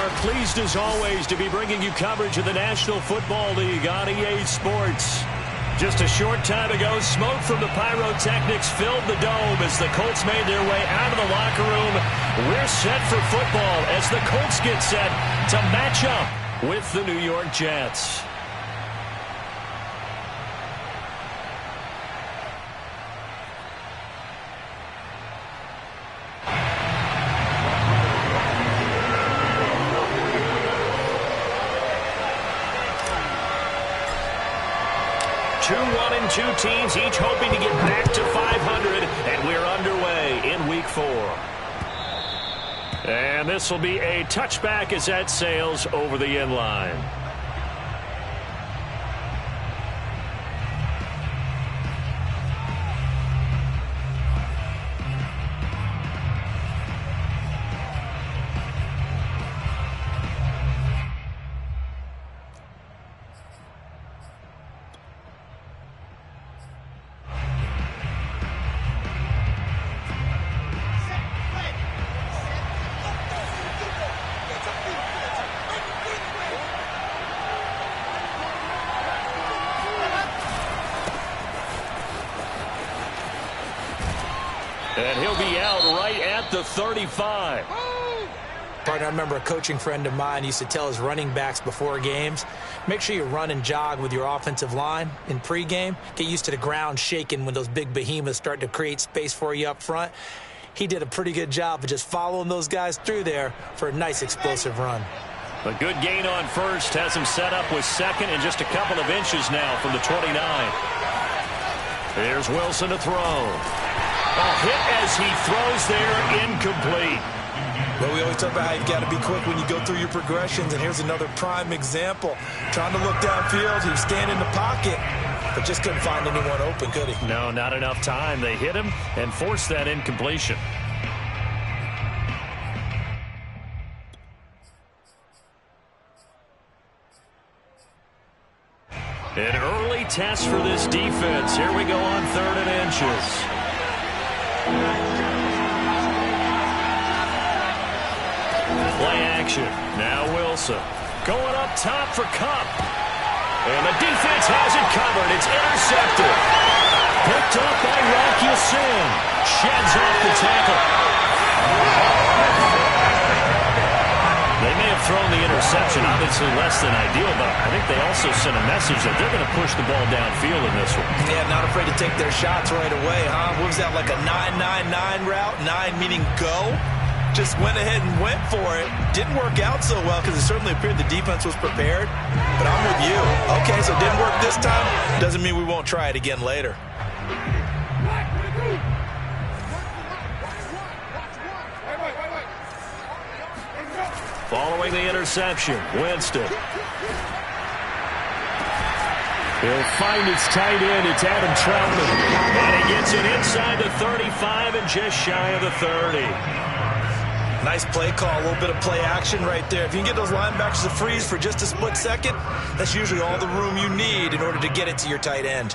are pleased as always to be bringing you coverage of the National Football League on EA Sports. Just a short time ago, smoke from the pyrotechnics filled the dome as the Colts made their way out of the locker room. We're set for football as the Colts get set to match up with the New York Jets. Two teams each hoping to get back to 500, and we're underway in Week 4. And this will be a touchback as that sails over the end line. And he'll be out right at the 35. Partner, I remember a coaching friend of mine used to tell his running backs before games, make sure you run and jog with your offensive line in pregame. Get used to the ground shaking when those big behemoths start to create space for you up front. He did a pretty good job of just following those guys through there for a nice explosive run. A good gain on first has him set up with second and just a couple of inches now from the 29. Here's Wilson to throw. A hit as he throws there, incomplete. Well, we always talk about how you've got to be quick when you go through your progressions, and here's another prime example. Trying to look downfield, he was standing in the pocket, but just couldn't find anyone open, could he? No, not enough time. They hit him and forced that incompletion. An early test for this defense. Here we go on 3rd and inches. Play action. Now Wilson. Going up top for Kupp. And the defense has it covered. It's intercepted. Picked up by Rocky Sin. Sheds off the tackle. They may have thrown the interception, obviously less than ideal, but I think they also sent a message that they're going to push the ball downfield in this one. Yeah, not afraid to take their shots right away, huh? What was that, like a 9-9-9 route? 9 meaning go? Just went ahead and went for it. Didn't work out so well because it certainly appeared the defense was prepared. But I'm with you. Okay, so it didn't work this time. Doesn't mean we won't try it again later. Following the interception, Winston. He'll find its tight end. It's Adam Troutman. And he gets it inside the 35 and just shy of the 30. Nice play call, a little bit of play action right there. If you can get those linebackers to freeze for just a split second, that's usually all the room you need in order to get it to your tight end.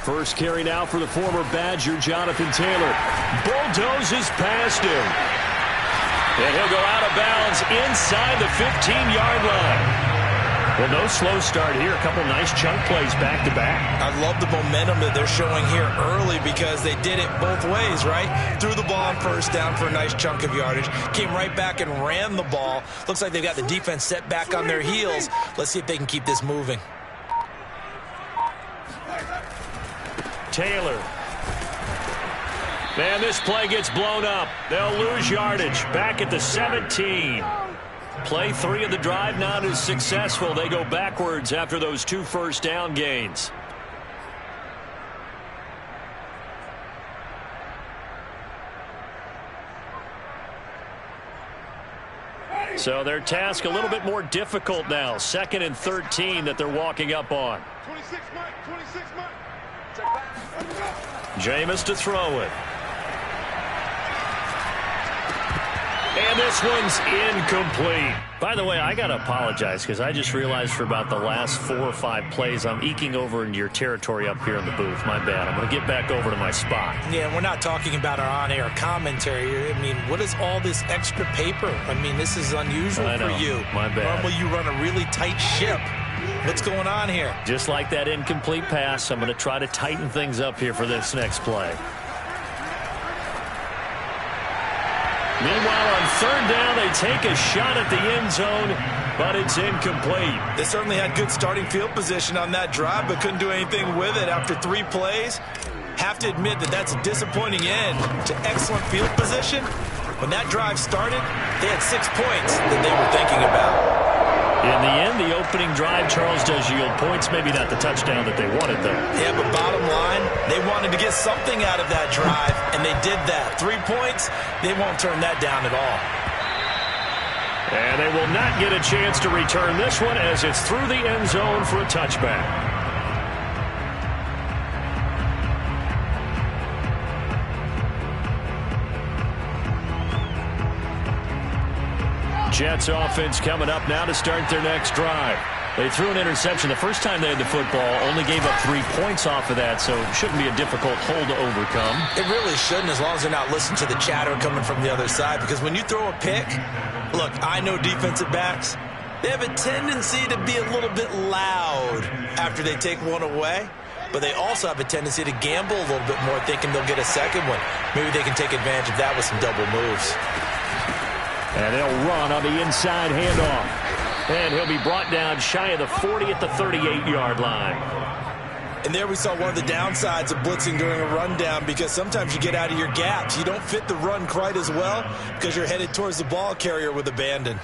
First carry now for the former Badger, Jonathan Taylor. Bulldozes past him. And he'll go out of bounds inside the 15-yard line. Well, no slow start here. A couple nice chunk plays back-to-back. I love the momentum that they're showing here early because they did it both ways, right? Threw the ball on first down for a nice chunk of yardage. Came right back and ran the ball. Looks like they've got the defense set back on their heels. Let's see if they can keep this moving. Taylor. Man, this play gets blown up. They'll lose yardage. Back at the 17. Play 3 of the drive not as successful. They go backwards after those 2 first down gains. So their task a little bit more difficult now. 2nd and 13 that they're walking up on. 26 Mike. Jameis to throw it. And this one's incomplete. By the way, I got to apologize because I just realized for about the last 4 or 5 plays, I'm eking over into your territory up here in the booth. My bad. I'm going to get back over to my spot. Yeah, we're not talking about our on-air commentary. I mean, what is all this extra paper? I mean, this is unusual for you. My bad. Normally you run a really tight ship. What's going on here? Just like that incomplete pass, I'm going to try to tighten things up here for this next play. Meanwhile, on third down, they take a shot at the end zone, but it's incomplete. They certainly had good starting field position on that drive, but couldn't do anything with it after 3 plays. Have to admit that that's a disappointing end to excellent field position. When that drive started, they had 6 points that they were thinking about. In the end, the opening drive, Charles, does yield points. Maybe not the touchdown that they wanted, though. Yeah, but bottom line, they wanted to get something out of that drive, and they did that. 3 points, they won't turn that down at all. And they will not get a chance to return this one as it's through the end zone for a touchback. Jets offense coming up now to start their next drive. They threw an interception the first time they had the football, only gave up 3 points off of that, so it shouldn't be a difficult hole to overcome. It really shouldn't, as long as they're not listening to the chatter coming from the other side, because when you throw a pick, look, I know defensive backs, they have a tendency to be a little bit loud after they take one away, but they also have a tendency to gamble a little bit more, thinking they'll get a second one. Maybe they can take advantage of that with some double moves. And they'll run on the inside handoff. And he'll be brought down shy of the 40 at the 38-yard line. And there we saw one of the downsides of blitzing during a rundown, because sometimes you get out of your gaps. You don't fit the run quite as well because you're headed towards the ball carrier with abandon.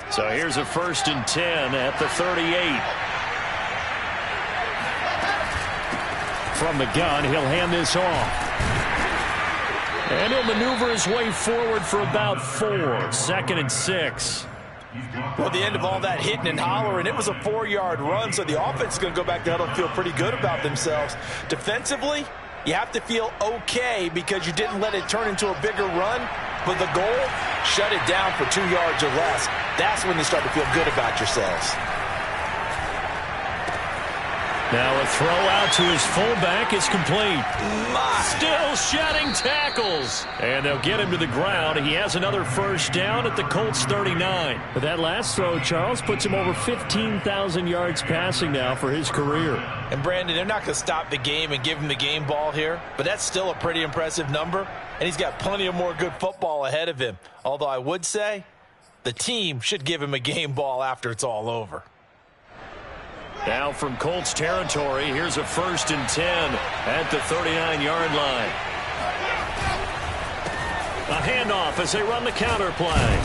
So here's a 1st and 10 at the 38. From the gun, he'll hand this off. And he'll maneuver his way forward for about 4. 2nd and 6. Well, the end of all that hitting and hollering, it was a 4-yard run, so the offense is going to go back to huddle and feel pretty good about themselves. Defensively, you have to feel okay because you didn't let it turn into a bigger run, but the goal, shut it down for 2 yards or less. That's when you start to feel good about yourselves. Now a throw out to his fullback is complete. Still shedding tackles. And they'll get him to the ground. He has another 1st down at the Colts 39. But that last throw, Charles, puts him over 15,000 yards passing now for his career. And Brandon, they're not going to stop the game and give him the game ball here, but that's still a pretty impressive number. And he's got plenty of more good football ahead of him. Although I would say the team should give him a game ball after it's all over. Now from Colts territory, here's a 1st and 10 at the 39-yard line. A handoff as they run the counter play.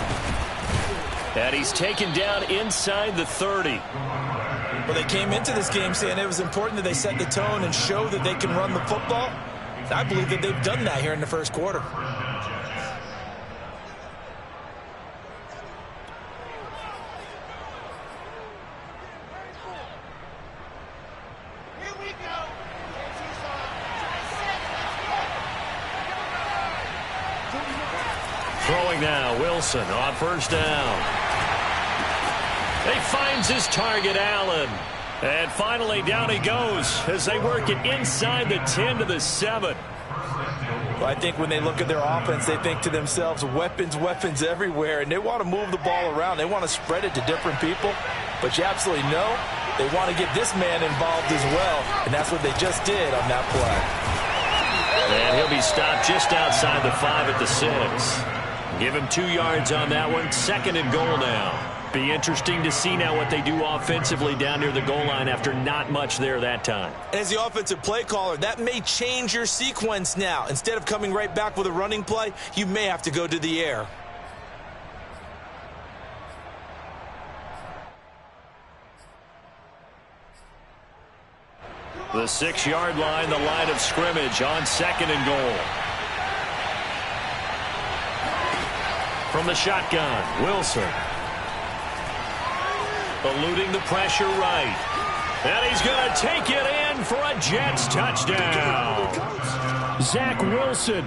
And he's taken down inside the 30. Well, they came into this game saying it was important that they set the tone and show that they can run the football. And I believe that they've done that here in the 1st quarter. Throwing now, Wilson on 1st down. He finds his target, Allen. And finally down he goes as they work it inside the 10 to the 7. Well, I think when they look at their offense, they think to themselves, weapons, weapons everywhere, and they want to move the ball around. They want to spread it to different people, but you absolutely know they want to get this man involved as well, and that's what they just did on that play. And he'll be stopped just outside the 5 at the 6. Give him 2 yards on that one. 2nd and goal now. Be interesting to see now what they do offensively down near the goal line after not much there that time. As the offensive play caller, that may change your sequence now. Instead of coming right back with a running play, you may have to go to the air. The 6-yard line, the line of scrimmage on 2nd and goal. From the shotgun, Wilson. Eluding the pressure right. And he's going to take it in for a Jets touchdown. Zach Wilson,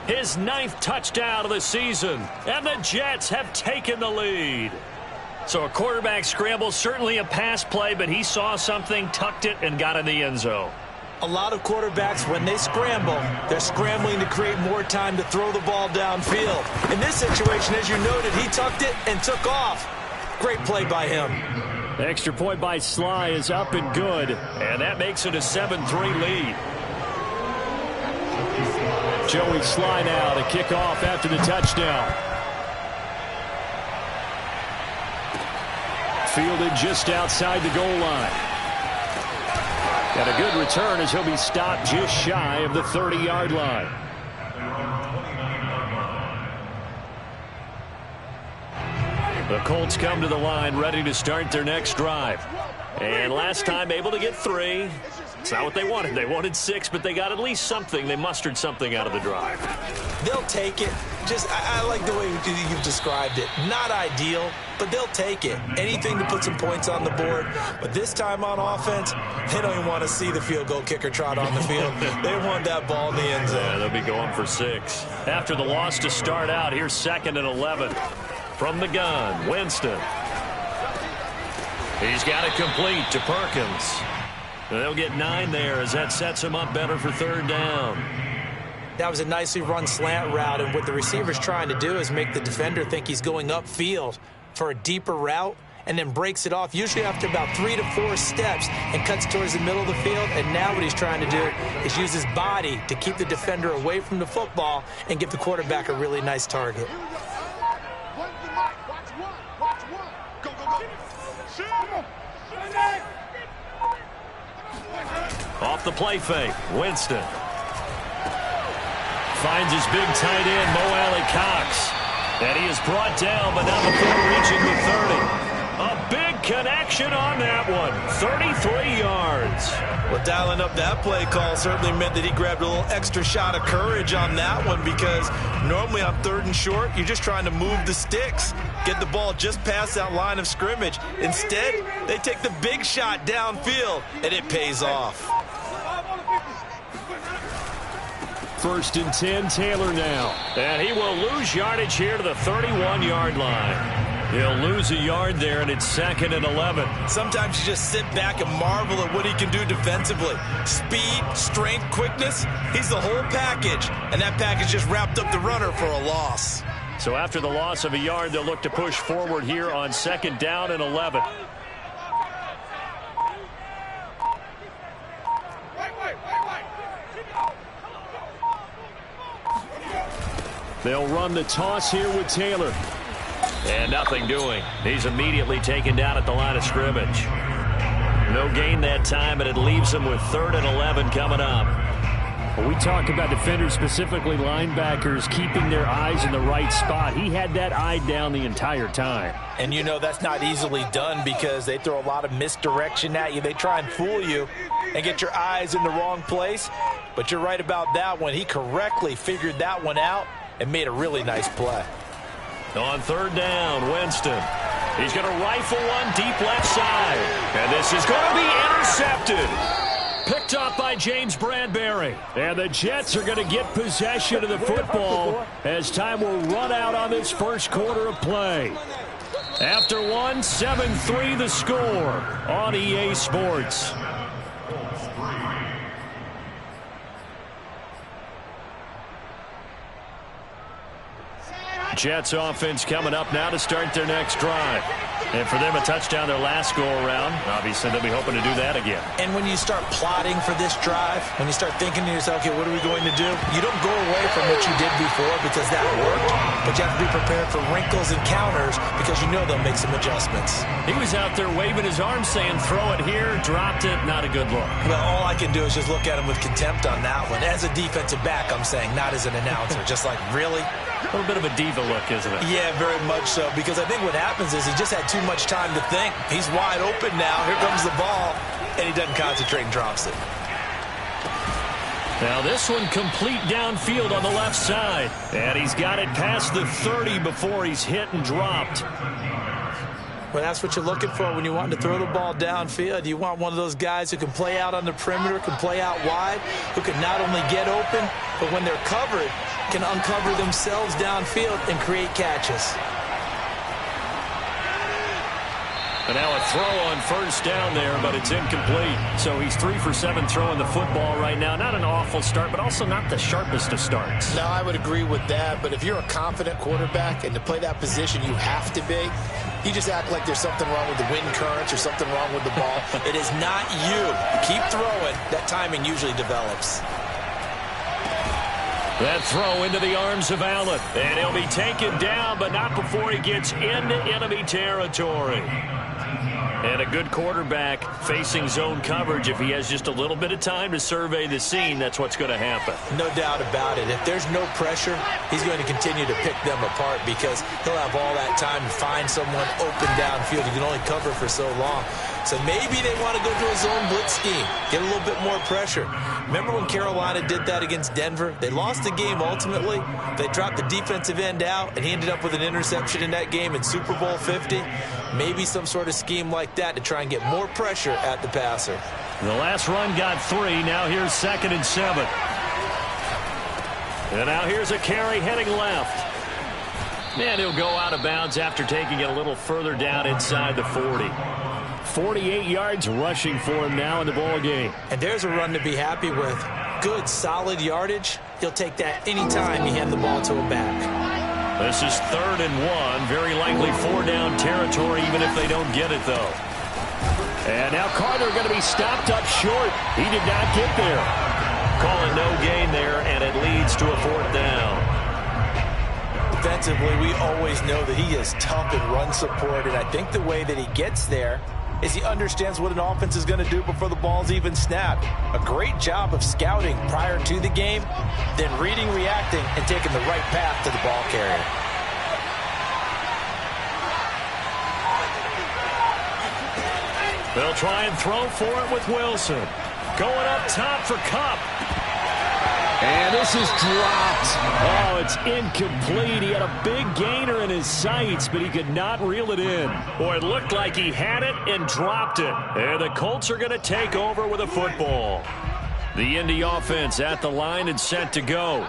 his 9th touchdown of the season. And the Jets have taken the lead. So a quarterback scramble, certainly a pass play, but he saw something, tucked it, and got in the end zone. A lot of quarterbacks, when they scramble, they're scrambling to create more time to throw the ball downfield. In this situation, as you noted, he tucked it and took off. Great play by him. The extra point by Sly is up and good, and that makes it a 7-3 lead. Joey Sly now to kick off after the touchdown. Fielded just outside the goal line. Got a good return as he'll be stopped just shy of the 30-yard line. The Colts come to the line ready to start their next drive. And last time able to get 3. It's not what they wanted. They wanted 6, but they got at least something. They mustered something out of the drive. They'll take it. I like the way you've described it. Not ideal, but they'll take it. Anything to put some points on the board. But this time on offense, they don't even want to see the field goal kicker trot on the field. They want that ball in the end zone. Yeah, they'll be going for 6. After the loss to start out, here's 2nd and 11. From the gun, Winston. He's got it complete to Perkins. They'll get 9 there as that sets him up better for 3rd down. That was a nicely run slant route, and what the receiver's trying to do is make the defender think he's going upfield for a deeper route and then breaks it off, usually after about 3 to 4 steps, and cuts towards the middle of the field. And now what he's trying to do is use his body to keep the defender away from the football and give the quarterback a really nice target. Off the play fake, Winston. Finds his big tight end, Mo Alley-Cox. And he is brought down, but not before reaching the 30. A big connection on that one. 33 yards. Well, dialing up that play call certainly meant that he grabbed a little extra shot of courage on that one, because normally on 3rd and short, you're just trying to move the sticks, get the ball just past that line of scrimmage. Instead, they take the big shot downfield, and it pays off. 1st and 10, Taylor now. And he will lose yardage here to the 31-yard line. He'll lose a yard there, and it's 2nd and 11. Sometimes you just sit back and marvel at what he can do defensively. Speed, strength, quickness, he's the whole package. And that package just wrapped up the runner for a loss. So after the loss of a yard, they'll look to push forward here on 2nd down and 11. They'll run the toss here with Taylor. And nothing doing. He's immediately taken down at the line of scrimmage. No gain that time, but it leaves him with 3rd and 11 coming up. Well, we talk about defenders, specifically linebackers, keeping their eyes in the right spot. He had that eye down the entire time. And you know that's not easily done, because they throw a lot of misdirection at you. They try and fool you and get your eyes in the wrong place. But you're right about that one. He correctly figured that one out and made a really nice play. On 3rd down, Winston. He's going to rifle one deep left side. And this is going to be intercepted. Picked up by James Bradbury. And the Jets are going to get possession of the football as time will run out on this first quarter of play. After one, 7-3 the score on EA Sports. Jets offense coming up now to start their next drive. And for them, a touchdown their last go-around. Obviously, they'll be hoping to do that again. And when you start plotting for this drive, when you start thinking to yourself, okay, what are we going to do? You don't go away from what you did before because that worked, but you have to be prepared for wrinkles and counters because you know they'll make some adjustments. He was out there waving his arms saying, throw it here, dropped it, not a good look. Well, all I can do is just look at him with contempt on that one. As a defensive back, I'm saying, not as an announcer. Just like, really? A little bit of a diva look, isn't it? Yeah, very much so, because I think what happens is he just had too much time to think. He's wide open now. Here comes the ball, and he doesn't concentrate and drops it. Now this one complete downfield on the left side. And he's got it past the 30 before he's hit and dropped. Well, that's what you're looking for when you want to throw the ball downfield. You want one of those guys who can play out on the perimeter, can play out wide, who can not only get open, but when they're covered, can uncover themselves downfield and create catches. And now a throw on first down there, but it's incomplete. So he's 3 for 7 throwing the football right now. Not an awful start, but also not the sharpest of starts. No, I would agree with that. But if you're a confident quarterback and to play that position you have to be, you just act like there's something wrong with the wind currents or something wrong with the ball. It is not you. Keep throwing. That timing usually develops. That throw into the arms of Allen. And he'll be taken down, but not before he gets into enemy territory. And a good quarterback facing zone coverage. If he has just a little bit of time to survey the scene, that's what's going to happen. No doubt about it. If there's no pressure, he's going to continue to pick them apart because he'll have all that time to find someone open downfield. You can only cover for so long. So maybe they want to go to a zone blitz scheme, get a little bit more pressure. Remember when Carolina did that against Denver? They lost the game ultimately. They dropped the defensive end out, and he ended up with an interception in that game in Super Bowl 50. Maybe some sort of scheme like that to try and get more pressure at the passer. The last run got 3. Now here's 2nd and 7. And now here's a carry heading left. And he'll go out of bounds after taking it a little further down inside the 40. 48 yards rushing for him now in the ball game. And there's a run to be happy with. Good, solid yardage. He'll take that anytime you hand the ball to a back. This is 3rd and 1. Very likely 4-down territory, even if they don't get it, though. And now Carter going to be stopped up short. He did not get there. Call it no gain there, and it leads to a 4th down. Defensively, we always know that he is tough in run support, and I think the way that he gets there is he understands what an offense is going to do before the ball's even snapped. A great job of scouting prior to the game, then reading, reacting, and taking the right path to the ball carrier. They'll try and throw for it with Wilson. Going up top for Kupp. And this is dropped. Oh, it's incomplete. He had a big gainer in his sights, but he could not reel it in. Boy, it looked like he had it and dropped it. And the Colts are going to take over with a football. The Indy offense at the line and set to go.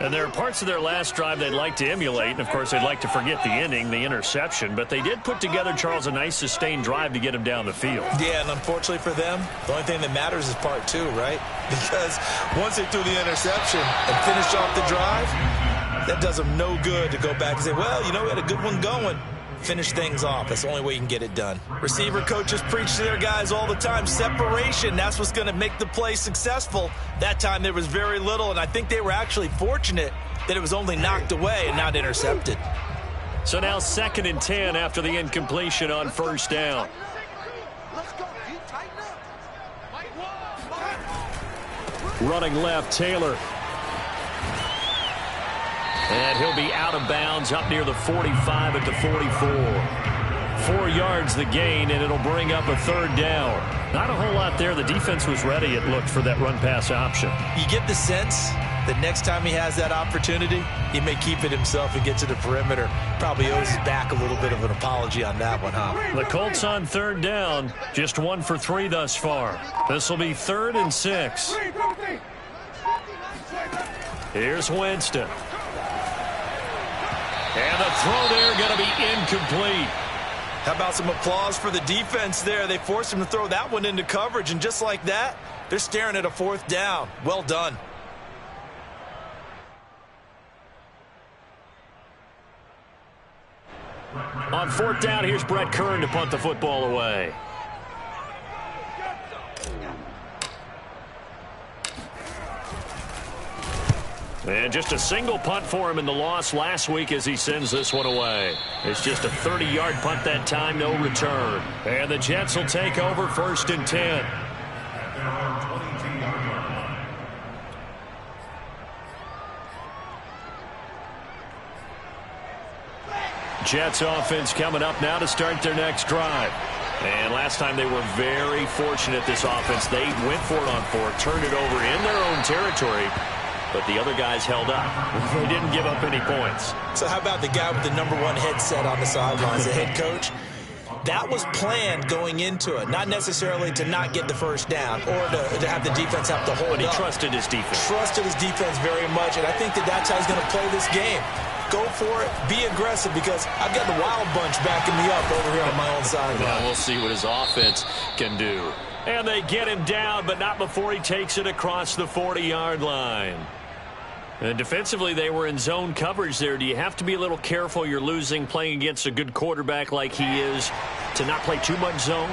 And there are parts of their last drive they'd like to emulate. And, of course, they'd like to forget the inning, the interception. But they did put together, Charles, a nice sustained drive to get him down the field. Yeah, and unfortunately for them, the only thing that matters is part 2, right? Because once they threw the interception and finished off the drive, that does them no good to go back and say, well, you know, we had a good one going. Finish things off. That's the only way you can get it done. Receiver coaches preach to their guys all the time. Separation, that's what's going to make the play successful. That time there was very little, and I think they were actually fortunate that it was only knocked away and not intercepted. So now 2nd and 10 after the incompletion on 1st down. Running left, Taylor. And he'll be out of bounds up near the 45 at the 44. 4 yards the gain, and it'll bring up a 3rd down. Not a whole lot there. The defense was ready, it looked, for that run-pass option. You get the sense that next time he has that opportunity, he may keep it himself and get to the perimeter. Probably owes his back a little bit of an apology on that one, huh? The Colts on 3rd down. Just 1 for 3 thus far. This will be 3rd and 6. Here's Winston. And the throw there going to be incomplete. How about some applause for the defense there? They forced him to throw that one into coverage, and just like that, they're staring at a 4th down. Well done. On 4th down, here's Brett Kern to punt the football away. And just a single punt for him in the loss last week as he sends this one away. It's just a 30-yard punt that time, no return. And the Jets will take over 1st and 10. Jets offense coming up now to start their next drive. And last time they were very fortunate, this offense. They went for it on 4th, turned it over in their own territory. But the other guys held up. They didn't give up any points. So how about the guy with the #1 headset on the sidelines, the head coach? That was planned going into it, not necessarily to not get the first down or to have the defense have to hold But he up. trusted his defense. Trusted his defense very much, and I think that's how he's going to play this game. Go for it. Be aggressive, because I've got the wild bunch backing me up over here on my own side. Well, we'll see what his offense can do. And they get him down, but not before he takes it across the 40-yard line. And defensively, they were in zone coverage there. Do you have to be a little careful? You're losing playing against a good quarterback like he is to not play too much zone?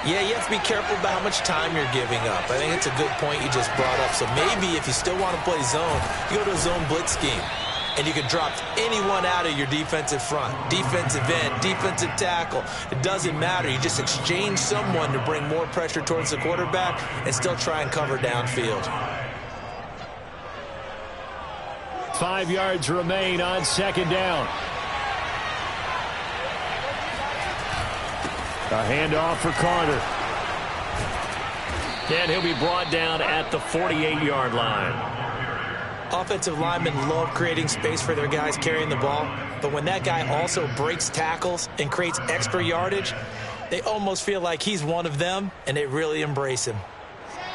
Yeah, you have to be careful about how much time you're giving up. I think it's a good point you just brought up. So maybe if you still want to play zone, you go to a zone blitz scheme. And you can drop anyone out of your defensive front, defensive end, defensive tackle. It doesn't matter. You just exchange someone to bring more pressure towards the quarterback and still try and cover downfield. 5 yards remain on second down. A handoff for Carter. And he'll be brought down at the 48-yard line. Offensive linemen love creating space for their guys carrying the ball, but when that guy also breaks tackles and creates extra yardage, they almost feel like he's one of them, and they really embrace him.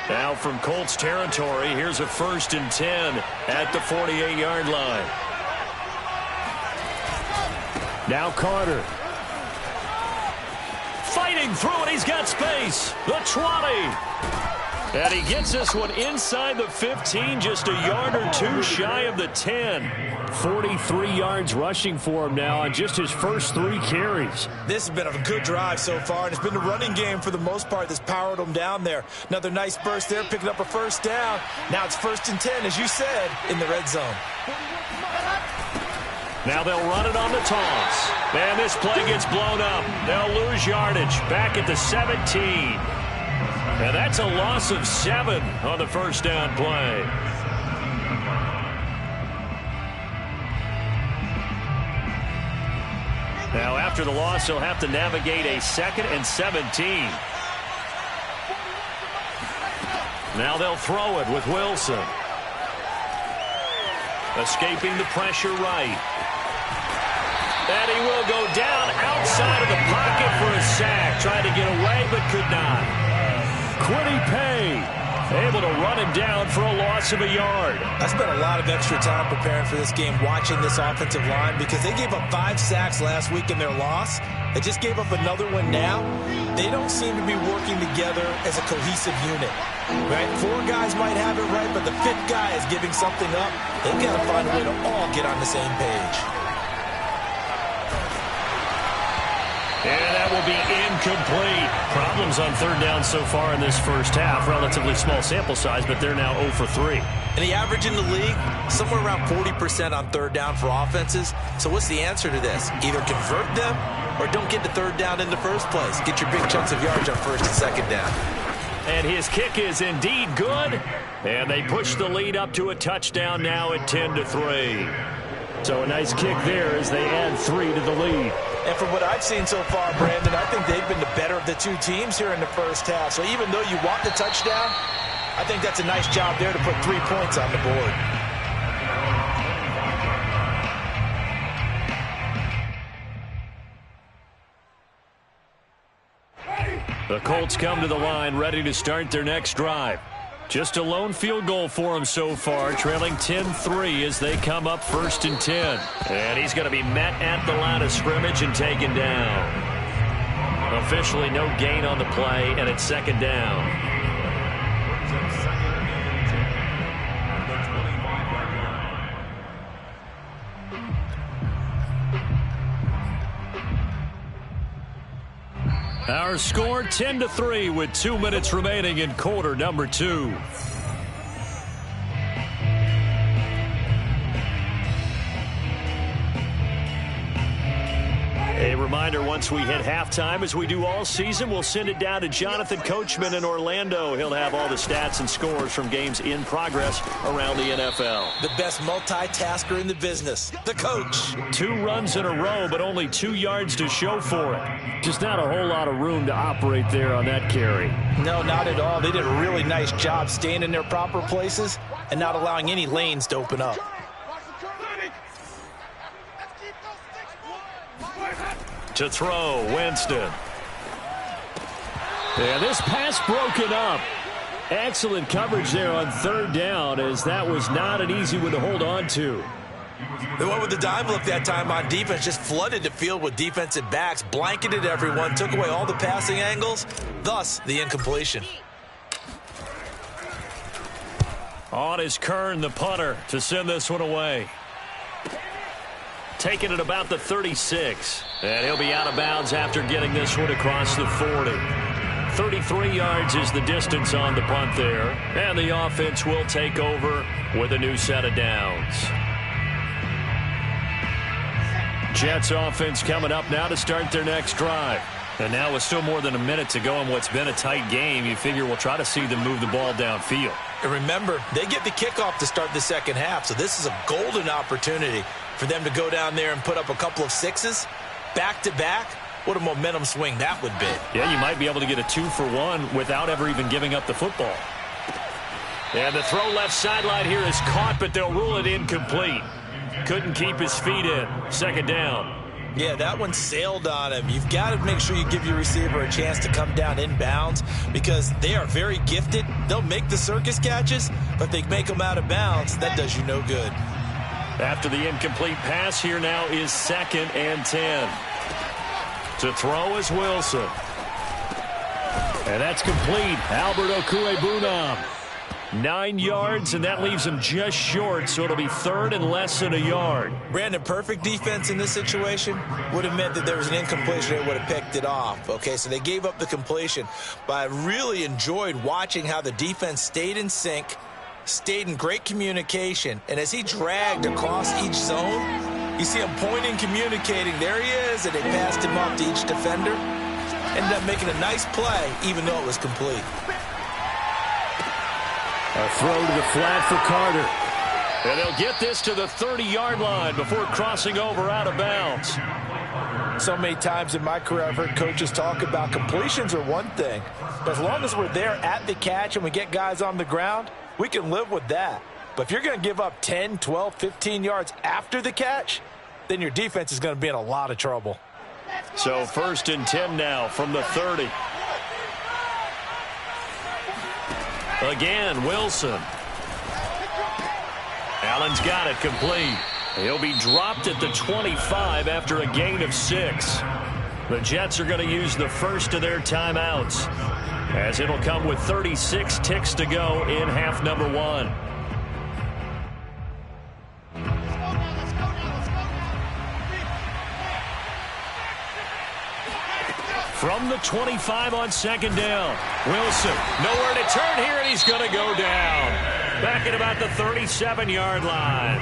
Now from Colts territory, here's a 1st and 10 at the 48-yard line. Now Carter. Fighting through it, he's got space. The 20. And he gets this one inside the 15, just a yard or two shy of the 10. 43 yards rushing for him now on just his first 3 carries. This has been a good drive so far, and it's been the running game for the most part that's powered him down there. Another nice burst there, picking up a first down. Now it's 1st and 10, as you said, in the red zone. Now they'll run it on the toss. And this play gets blown up. They'll lose yardage back at the 17. And that's a loss of 7 on the first down play. Now after the loss, he'll have to navigate a 2nd and 17. Now they'll throw it with Wilson. Escaping the pressure right. And he will go down outside of the pocket for a sack. Tried to get away but could not. Quiddy Pay able to run him down for a loss of a yard. I spent a lot of extra time preparing for this game, watching this offensive line, because they gave up 5 sacks last week in their loss. They just gave up another one now. They don't seem to be working together as a cohesive unit. Right? 4 guys might have it right, but the 5th guy is giving something up. They've got to find a way to all get on the same page. And that will be incomplete. Problems on 3rd down so far in this first half. Relatively small sample size, but they're now 0 for 3. And the average in the league, somewhere around 40% on 3rd down for offenses. So what's the answer to this? Either convert them or don't get to 3rd down in the first place. Get your big chunks of yards on 1st and 2nd down. And his kick is indeed good. And they push the lead up to a touchdown now at 10-3. So a nice kick there as they add 3 to the lead. And from what I've seen so far, Brandon, I think they've been the better of the 2 teams here in the first half. So even though you want the touchdown, I think that's a nice job there to put 3 points on the board. The Colts come to the line ready to start their next drive. Just a lone field goal for him so far, trailing 10-3 as they come up 1st and 10. And he's going to be met at the line of scrimmage and taken down. Officially no gain on the play, and it's 2nd down. Our score 10-3 with 2 minutes remaining in quarter number 2. A reminder, once we hit halftime, as we do all season, we'll send it down to Jonathan Coachman in Orlando. He'll have all the stats and scores from games in progress around the NFL. The best multitasker in the business, the coach. 2 runs in a row, but only 2 yards to show for it. Just not a whole lot of room to operate there on that carry. No, not at all. They did a really nice job staying in their proper places and not allowing any lanes to open up. To throw, Winston. Yeah, this pass broken up. Excellent coverage there on third down, as that was not an easy one to hold on to. They went with the dime look that time on defense, just flooded the field with defensive backs, blanketed everyone, took away all the passing angles, thus the incompletion. On is Kern, the punter, to send this one away. Taking it about the 36. And he'll be out of bounds after getting this one across the 40. 33 yards is the distance on the punt there. And the offense will take over with a new set of downs. Jets offense coming up now to start their next drive. And now with still more than a minute to go in what's been a tight game, you figure we'll try to see them move the ball downfield. And remember, they get the kickoff to start the second half, so this is a golden opportunity for them to go down there and put up a couple of sixes back-to-back. What a momentum swing that would be. Yeah, you might be able to get a 2-for-1 without ever even giving up the football. And the throw left sideline here is caught, but they'll rule it incomplete. Couldn't keep his feet in. Second down. Yeah, that one sailed on him. You've got to make sure you give your receiver a chance to come down inbounds because they are very gifted. They'll make the circus catches, but if they make them out of bounds, that does you no good. After the incomplete pass, here now is 2nd and 10. To throw is Wilson. And that's complete. Albert Okwuegbunam. 9 yards, and that leaves him just short, so it'll be 3rd and less than a yard. Brandon, perfect defense in this situation would have meant that there was an incompletion. They would have picked it off. Okay, so they gave up the completion, but I really enjoyed watching how the defense stayed in sync, stayed in great communication, and as he dragged across each zone, you see him pointing, communicating. There he is, and they passed him off to each defender. Ended up making a nice play, even though it was complete. A throw to the flat for Carter. And they'll get this to the 30-yard line before crossing over out of bounds. So many times in my career I've heard coaches talk about completions are one thing. But as long as we're there at the catch and we get guys on the ground, we can live with that. But if you're going to give up 10, 12, 15 yards after the catch, then your defense is going to be in a lot of trouble. So 1st and 10 now from the 30. Again, Wilson. Allen's got it complete. He'll be dropped at the 25 after a gain of 6. The Jets are going to use the first of their timeouts, as it'll come with 36 ticks to go in half number 1. From the 25 on 2nd down. Wilson, nowhere to turn here, and he's going to go down. Back at about the 37-yard line.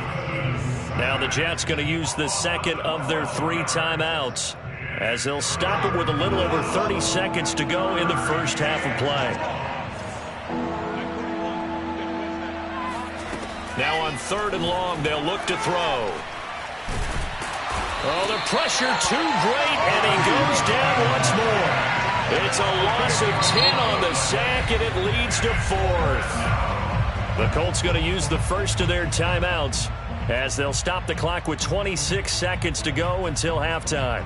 Now the Jets going to use the 2nd of their 3 timeouts, as they'll stop it with a little over 30 seconds to go in the first half of play. Now on 3rd and long, they'll look to throw. Oh, the pressure too great, and he goes down once more. It's a loss of 10 on the sack, and it leads to 4th. The Colts going to use the first of their timeouts, as they'll stop the clock with 26 seconds to go until halftime.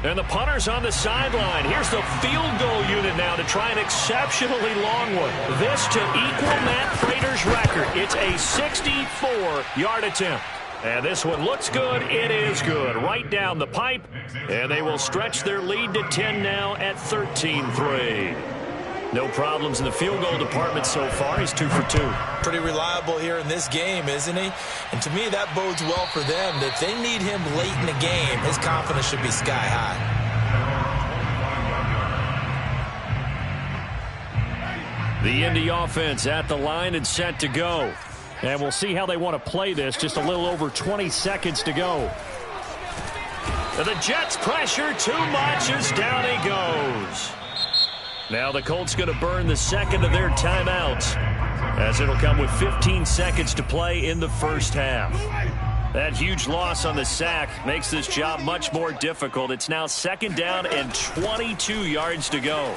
And the punter's on the sideline. Here's the field goal unit now to try an exceptionally long one. This to equal Matt Prater's record. It's a 64-yard attempt. And this one looks good. It is good. Right down the pipe. And they will stretch their lead to 10 now at 13-3. No problems in the field goal department so far. He's 2 for 2. Pretty reliable here in this game, isn't he? And to me, that bodes well for them. If they need him late in the game, his confidence should be sky high. The Indy offense at the line and set to go. And we'll see how they want to play this. Just a little over 20 seconds to go. And the Jets pressure too much as down he goes. Now the Colts going to burn the 2nd of their timeouts, as it'll come with 15 seconds to play in the first half. That huge loss on the sack makes this job much more difficult. It's now 2nd down and 22 yards to go.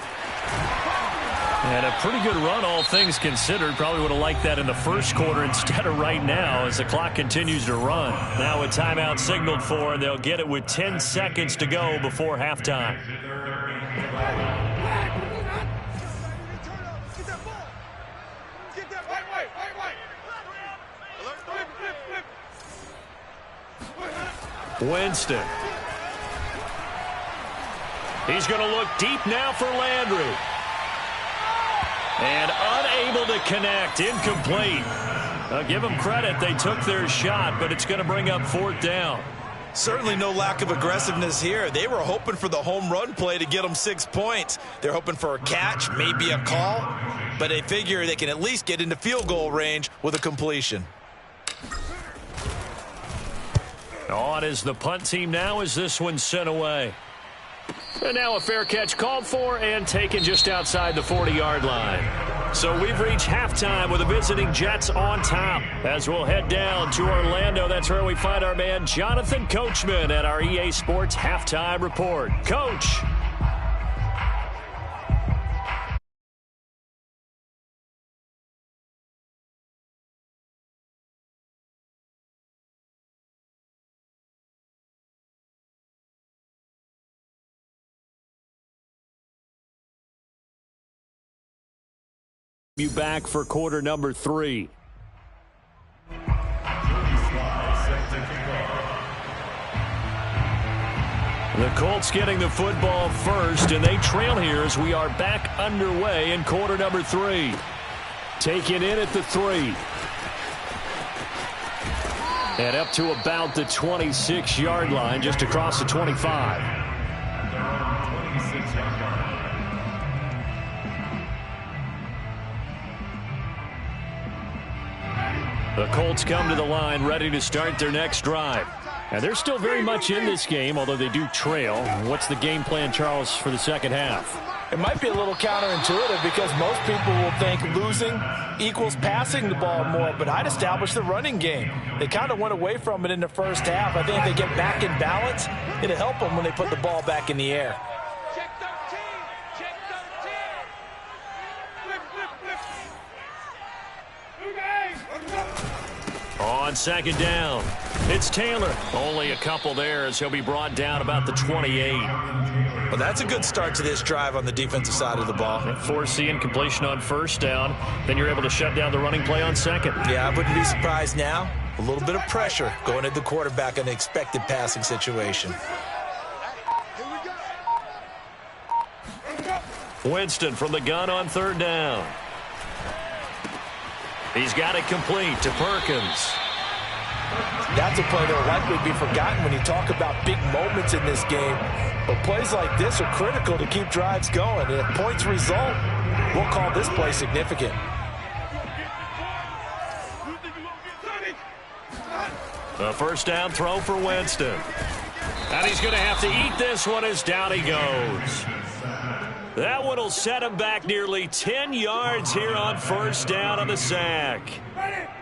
And a pretty good run, all things considered. Probably would have liked that in the first quarter instead of right now as the clock continues to run. Now a timeout signaled for, and they'll get it with 10 seconds to go before halftime. Winston. He's going to look deep now for Landry. And unable to connect. Incomplete. I'll give them credit. They took their shot, but it's going to bring up 4th down. Certainly no lack of aggressiveness here. They were hoping for the home run play to get them 6 points. They're hoping for a catch, maybe a call, but they figure they can at least get into field goal range with a completion. On is the punt team now as this one's sent away. And now a fair catch called for and taken just outside the 40-yard line. So we've reached halftime with the visiting Jets on top. As we'll head down to Orlando, that's where we find our man Jonathan Coachman at our EA Sports Halftime Report. Coach. You back for quarter number 3. The Colts getting the football first, and they trail here as we are back underway in quarter number 3. Taken in at the 3. And up to about the 26-yard line, just across the 25. The Colts come to the line ready to start their next drive. And they're still very much in this game, although they do trail. What's the game plan, Charles, for the second half? It might be a little counterintuitive because most people will think losing equals passing the ball more, but I'd establish the running game. They kind of went away from it in the first half. I think if they get back in balance, it'll help them when they put the ball back in the air. Check 13. Check 13. Flip, flip, flip. On second down, it's Taylor. Only a couple there as he'll be brought down about the 28. Well, that's a good start to this drive on the defensive side of the ball. Force the incompletion on first down. Then you're able to shut down the running play on second. Yeah, I wouldn't be surprised now. A little bit of pressure going at the quarterback in an expected passing situation. Winston from the gun on third down. He's got it complete to Perkins. That's a play that will likely be forgotten when you talk about big moments in this game. But plays like this are critical to keep drives going. And if points result, we'll call this play significant. The first down throw for Winston. And he's going to have to eat this one as down he goes. That one will set him back nearly 10 yards here on first down on the sack.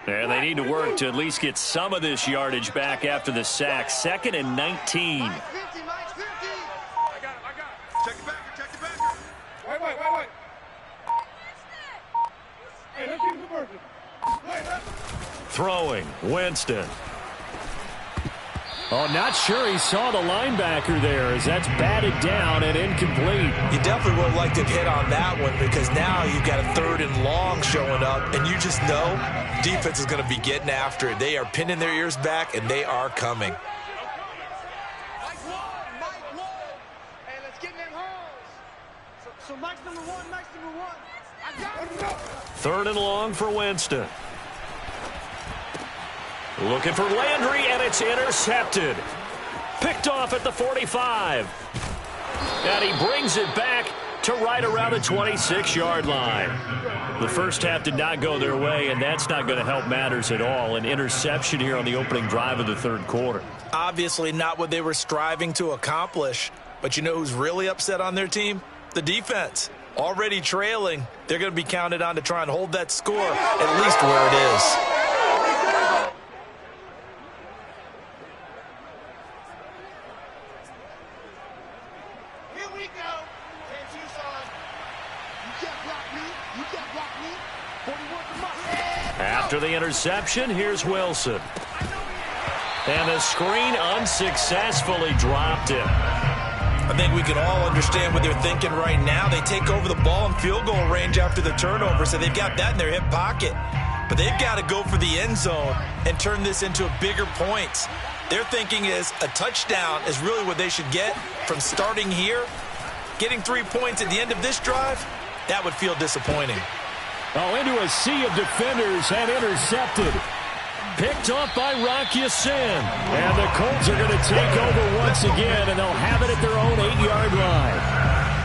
And they need to work to at least get some of this yardage back after the sack. 2nd and 19. I got it. Check it back. Check it back. Wait. Hey, let's keep the working. Throwing, Winston. Oh, not sure he saw the linebacker there as that's batted down and incomplete. You definitely would have liked to hit on that one because now you've got a 3rd and long showing up, and you just know defense is going to be getting after it. They are pinning their ears back, and they are coming. Mike Wall. Hey, let's get in them holes. So Mike's number one. I got it. 3rd and long for Winston. Looking for Landry, and it's intercepted. Picked off at the 45. And he brings it back to right around the 26-yard line. The first half did not go their way, and that's not going to help matters at all. An interception here on the opening drive of the third quarter. Obviously not what they were striving to accomplish. But you know who's really upset on their team? The defense. Already trailing. They're going to be counted on to try and hold that score at least where it is. Here we go. Can't you, son? You can't block me. After the interception, here's Wilson. And the screen unsuccessfully dropped him. I think we can all understand what they're thinking right now. They take over the ball in field goal range after the turnover, so they've got that in their hip pocket. But they've got to go for the end zone and turn this into bigger points. Their thinking is a touchdown is really what they should get from starting here. Getting 3 points at the end of this drive, that would feel disappointing. Oh, into a sea of defenders and intercepted. Picked off by Rock Ya-Sin. And the Colts are going to take over once again, and they'll have it at their own 8-yard line.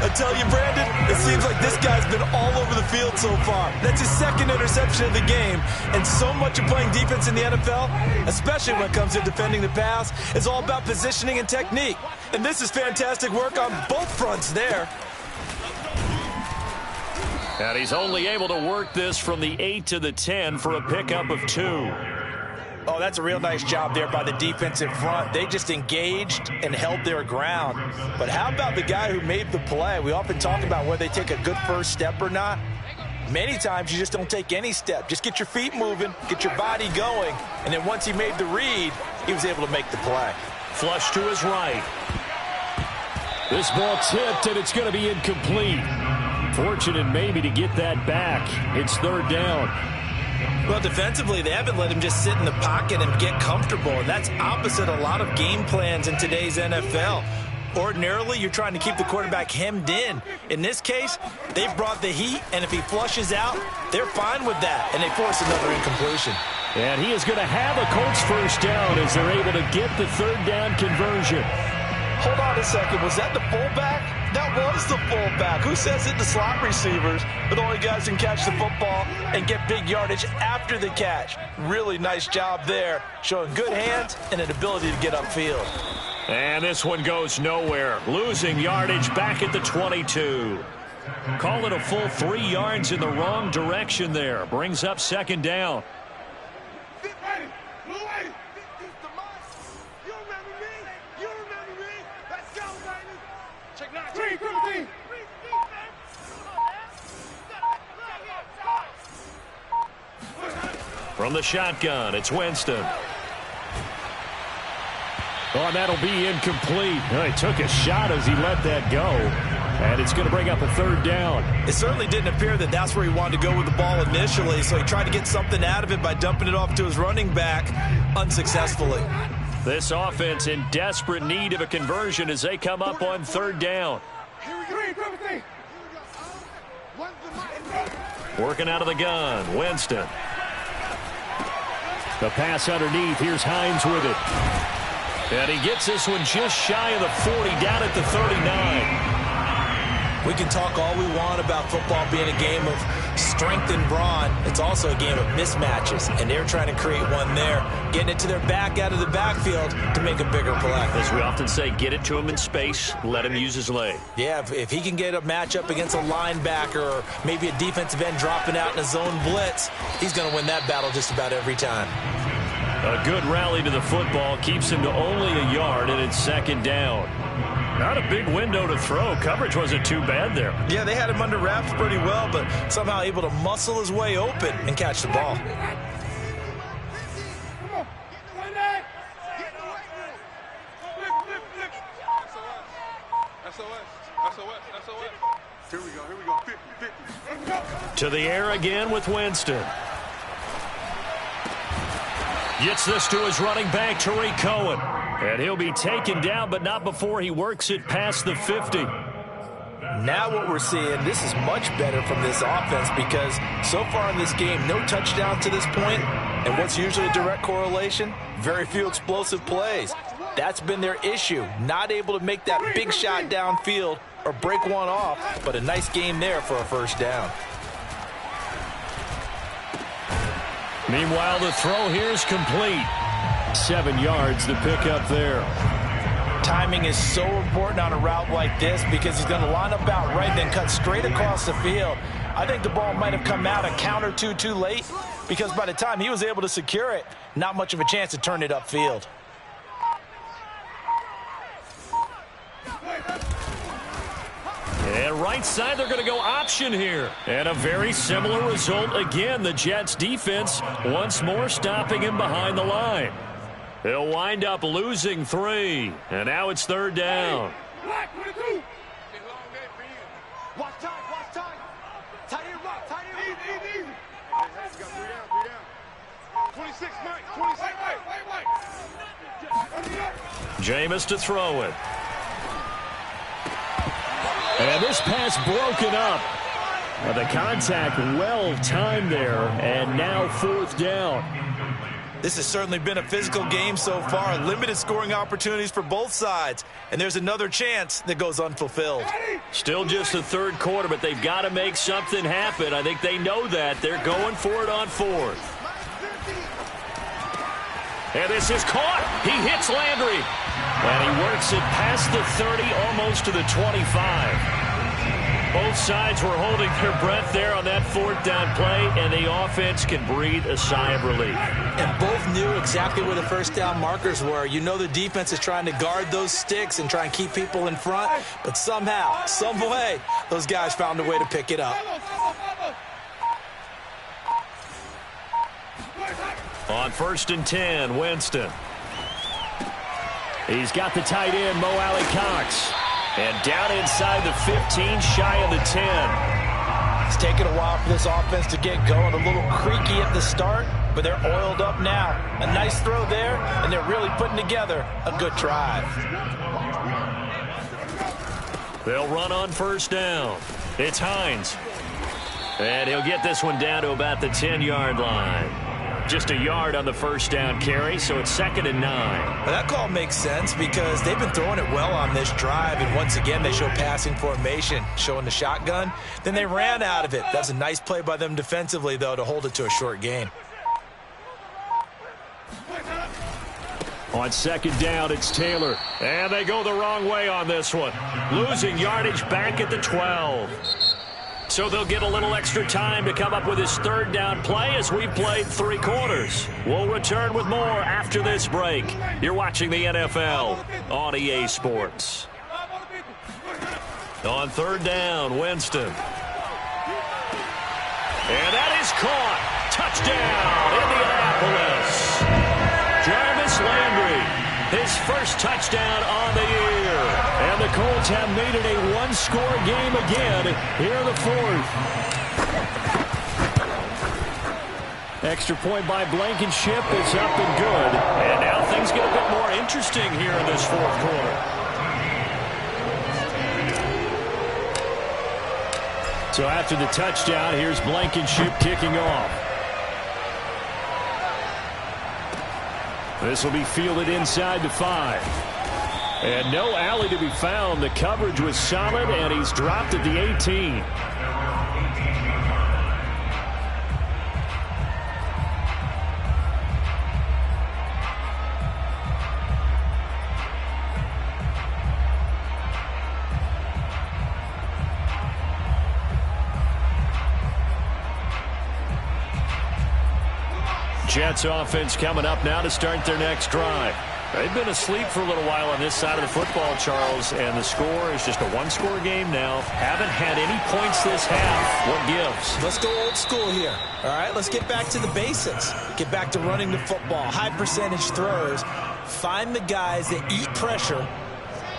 I tell you, Brandon, it seems like this guy's been all over the field so far. That's his second interception of the game. And so much of playing defense in the NFL, especially when it comes to defending the pass, is all about positioning and technique. And this is fantastic work on both fronts there. And he's only able to work this from the 8 to the 10 for a pickup of 2. Oh, that's a real nice job there by the defensive front. They just engaged and held their ground. But how about the guy who made the play? We often talk about whether they take a good first step or not. Many times you just don't take any step. Just get your feet moving, get your body going, and then once he made the read, he was able to make the play. Flush to his right. This ball tipped, and it's going to be incomplete. Fortunate maybe to get that back. It's third down. Well, defensively, they haven't let him just sit in the pocket and get comfortable. And that's opposite a lot of game plans in today's NFL. Ordinarily, you're trying to keep the quarterback hemmed in. In this case, they've brought the heat, and if he flushes out, they're fine with that, and they force another incompletion. And he is going to have a Colts first down as they're able to get the third down conversion. Hold on a second. Was that the fullback? That was the fullback. Who says it? The slot receivers are the only guys who can catch the football and get big yardage after the catch. Really nice job there, showing good hands and an ability to get upfield. And this one goes nowhere. Losing yardage back at the 22. Call it a full 3 yards in the wrong direction there. Brings up second down. From the shotgun, it's Winston. Oh, and that'll be incomplete. Oh, he took a shot as he let that go. And it's going to bring up a third down. It certainly didn't appear that that's where he wanted to go with the ball initially, so he tried to get something out of it by dumping it off to his running back unsuccessfully. This offense in desperate need of a conversion as they come up on third down. Working out of the gun, Winston. The pass underneath. Here's Hines with it. And he gets this one just shy of the 40, down at the 39. We can talk all we want about football being a game of strength and brawn. It's also a game of mismatches, and they're trying to create one there, getting it to their back out of the backfield to make a bigger play. As we often say, get it to him in space, let him use his leg. Yeah, if he can get a matchup against a linebacker or maybe a defensive end dropping out in a zone blitz, he's going to win that battle just about every time. A good rally to the football keeps him to only a yard, and it's second down. Not a big window to throw. Coverage wasn't too bad there. Yeah, they had him under wraps pretty well, but somehow able to muscle his way open and catch the ball. Here we go. 50. To the air again with Winston. Gets this to his running back, Tariq Cohen. And he'll be taken down, but not before he works it past the 50. Now what we're seeing, this is much better from this offense because so far in this game, no touchdowns to this point. And what's usually a direct correlation? Very few explosive plays. That's been their issue. Not able to make that big shot downfield or break one off, but a nice game there for a first down. Meanwhile, the throw here is complete. 7 yards, the pickup there. Timing is so important on a route like this because he's going to line up out right, then cut straight across the field. I think the ball might have come out a count or two too late because by the time he was able to secure it, not much of a chance to turn it upfield. And right side, they're going to go option here. And a very similar result again. The Jets defense once more stopping him behind the line. They'll wind up losing 3. And now it's 3rd down. Watch time, watch time. Tight end, rock, tight end. Easy. 26, Mike, 26. Wait. Jameis to throw it. And this pass broken up. The contact well timed there, and now 4th down. This has certainly been a physical game so far. Limited scoring opportunities for both sides. And there's another chance that goes unfulfilled. Still just the 3rd quarter, but they've got to make something happen. I think they know that. They're going for it on 4th. And this is caught. He hits Landry. And he works it past the 30, almost to the 25. Both sides were holding their breath there on that 4th down play, and the offense can breathe a sigh of relief. And both knew exactly where the 1st down markers were. You know the defense is trying to guard those sticks and try and keep people in front, but somehow, some way, those guys found a way to pick it up. On 1st and 10, Winston. He's got the tight end, Mo Alley Cox. And down inside the 15, shy of the 10. It's taken a while for this offense to get going. A little creaky at the start, but they're oiled up now. A nice throw there, and they're really putting together a good drive. They'll run on 1st down. It's Hines. And he'll get this one down to about the 10-yard line. Just a yard on the 1st down carry, so it's 2nd and 9. Well, that call makes sense because they've been throwing it well on this drive, and once again they show passing formation, showing the shotgun. Then they ran out of it. That's a nice play by them defensively, though, to hold it to a short gain. On 2nd down, it's Taylor. And they go the wrong way on this one. Losing yardage back at the 12. So they'll get a little extra time to come up with his 3rd down play as we've played 3 quarters. We'll return with more after this break. You're watching the NFL on EA Sports. On 3rd down, Winston. And that is caught. Touchdown, Indianapolis. Jarvis Landry, his first touchdown on the year. And the Colts have made it a 1-score game again here in the 4th. Extra point by Blankenship is up and good. And now things get a bit more interesting here in this 4th quarter. So after the touchdown, here's Blankenship kicking off. This will be fielded inside the 5. And no alley to be found. The coverage was solid, and he's dropped at the 18. Jets offense coming up now to start their next drive. They've been asleep for a little while on this side of the football, Charles, and the score is just a 1-score game now. Haven't had any points this half. What gives? Let's go old school here. All right, let's get back to the basics. Get back to running the football, high percentage throws. Find the guys that eat pressure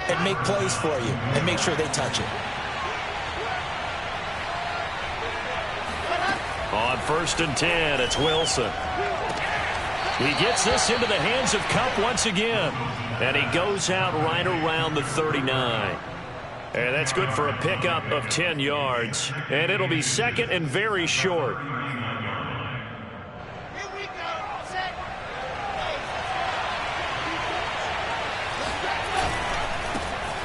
and make plays for you and make sure they touch it. On 1st and 10, it's Wilson. He gets this into the hands of Kupp once again. And he goes out right around the 39. And that's good for a pickup of 10 yards. And it'll be 2nd and very short.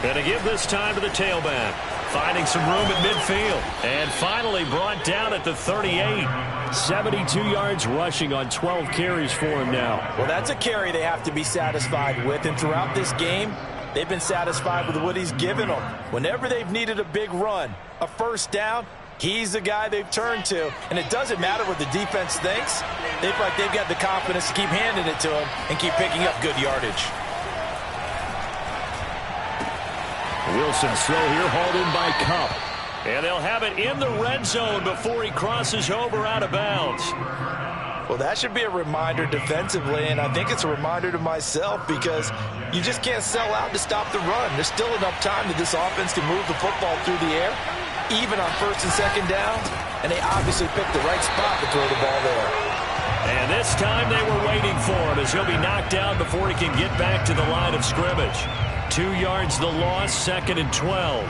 And to give this time to the tailback. Finding some room at midfield. And finally brought down at the 38. 72 yards rushing on 12 carries for him now. Well, that's a carry they have to be satisfied with. And throughout this game, they've been satisfied with what he's given them. Whenever they've needed a big run, a 1st down, he's the guy they've turned to. And it doesn't matter what the defense thinks. They feel like they've got the confidence to keep handing it to him and keep picking up good yardage. Wilson's throw here hauled in by Cup. And they'll have it in the red zone before he crosses over out of bounds. Well, that should be a reminder defensively, and I think it's a reminder to myself because you just can't sell out to stop the run. There's still enough time that this offense can move the football through the air, even on first and second downs, and they obviously picked the right spot to throw the ball there. And this time they were waiting for him as he'll be knocked down before he can get back to the line of scrimmage. 2 yards the loss, 2nd and 12.